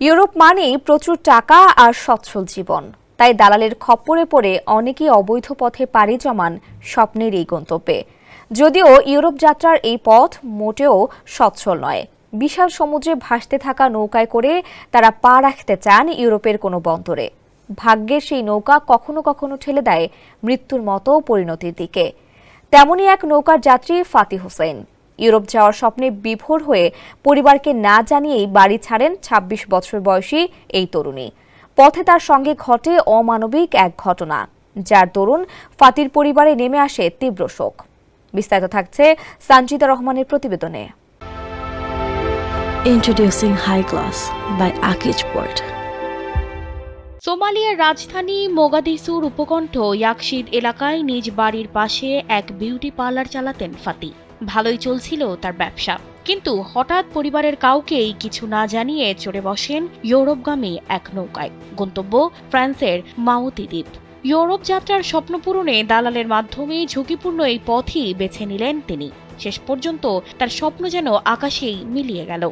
Europe মানেই প্রচুর টাকা আর সচ্ছল জীবন, তাই দালালের খপ্পরে পড়ে অনেকেই অবৈধ পথে পাড়ি জমান স্বপ্নের এই গন্তব্যে। যদিও ইউরোপ যাত্রার এই পথ মোটেও সচ্ছল নয়। বিশাল সমুদ্রে ভাসতে থাকা নৌকায় করে তারা পা রাখতে চান ইউরোপের কোনো বন্দরে। ভাগ্যের সেই নৌকা কখনো কখনো ঠেলে দেয় মৃত্যুর মতো পরিণতির দিকে। তেমনই এক নৌকার যাত্রী ফাতি হোসেন ইউরোপ যাওয়ার স্বপ্নে বিভোর হয়ে পরিবারকে না জানিয়েই বাড়ি ছাড়েন ২৬ বছর বয়সী এই তরুণী। পথে তার সঙ্গে ঘটে অমানবিক এক ঘটনা, যার দরুন ফাতির পরিবারে নেমে আসে তীব্র শোক। বিস্তারিত থাকছে সঞ্জিদা রহমানের প্রতিবেদনে। Introducing High Class by Akij Port. সোমালিয়ার রাজধানী মোগাদিসুর উপকণ্ঠ ইয়াকশিদ এলাকায় নিজ বাড়ির পাশে এক বিউটি পার্লার চালাতেন ফাতি। ভালোই চলছিল তার ব্যবসা, কিন্তু হঠাৎ পরিবারের কাউকেই কিছু না জানিয়ে চড়ে বসেন ইউরোপগামী এক নৌকায়। গন্তব্য ফ্রান্সের মাউতি দ্বীপ। ইউরোপ যাত্রার স্বপ্ন পূরণে দালালের মাধ্যমে ঝুঁকিপূর্ণ এই পথই বেছে নিলেন তিনি। শেষ পর্যন্ত তার স্বপ্ন যেন আকাশেই মিলিয়ে গেল।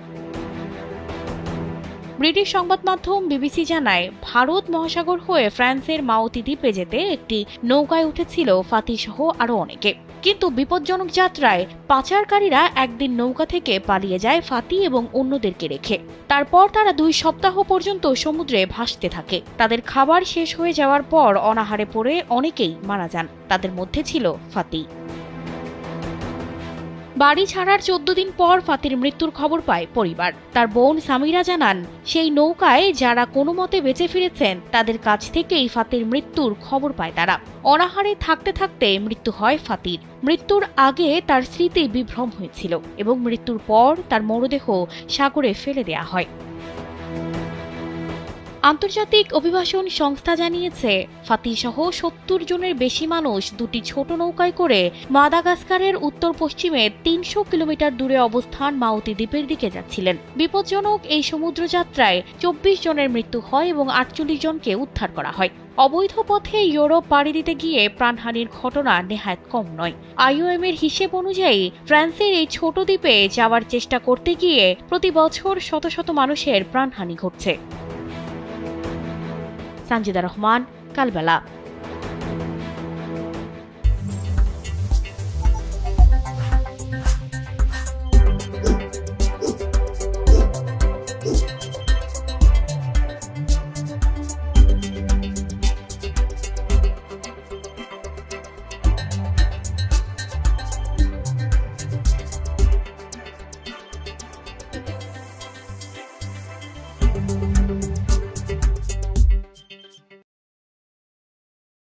ব্রিটিশ সংবাদ মাধ্যম বিবিসি জানায়, ভারত মহাসাগর হয়ে ফ্রান্সের মাউতি দ্বীপে যেতে একটি নৌকায় উঠেছিল ফাতি সহ আরো অনেকে। কিন্তু বিপজ্জনক যাত্রায় পাচারকারীরা একদিন নৌকা থেকে পালিয়ে যায় ফাতি এবং অন্যদেরকে রেখে। তারপর তারা ২ সপ্তাহ পর্যন্ত সমুদ্রে ভাসতে থাকে। তাদের খাবার শেষ হয়ে যাওয়ার পর অনাহারে পড়ে অনেকেই মারা যান, তাদের মধ্যে ছিল ফাতি। বাড়ি ছাড়ার ১৪ দিন পর ফাতির মৃত্যুর খবর পায় পরিবার। তার বোন সামিরা জানান, সেই নৌকায় যারা কোনো মতে বেঁচে ফিরেছেন তাদের কাছ থেকেই ফাতির মৃত্যুর খবর পায় তারা। অনাহারে থাকতে থাকতে মৃত্যু হয় ফাতির। মৃত্যুর আগে তার স্মৃতি বিভ্রম হয়েছিল এবং মৃত্যুর পর তার মরদেহ সাগরে ফেলে দেয়া হয়। আন্তর্জাতিক অভিবাসন সংস্থা জানিয়েছে, ফাতি সহ ৭০ জনের বেশি মানুষ ২টি ছোট নৌকায় করে মাদাগাস্কারের উত্তর পশ্চিমে ৩০০ কিলোমিটার দূরে অবস্থান মাউতি দ্বীপের দিকে যাচ্ছিলেন। বিপজ্জনক এই সমুদ্রযাত্রায় ২৪ জনের মৃত্যু হয় এবং ৪৮ জনকে উদ্ধার করা হয়। অবৈধ পথে ইউরোপ পাড়ি দিতে গিয়ে প্রাণহানির ঘটনা নেহাত কম নয়। IOM এর হিসেব অনুযায়ী ফ্রান্সের এই ছোট দ্বীপে যাওয়ার চেষ্টা করতে গিয়ে প্রতি বছর শত শত মানুষের প্রাণহানি ঘটছে। সঞ্জিদা রহমান, কালবেলা।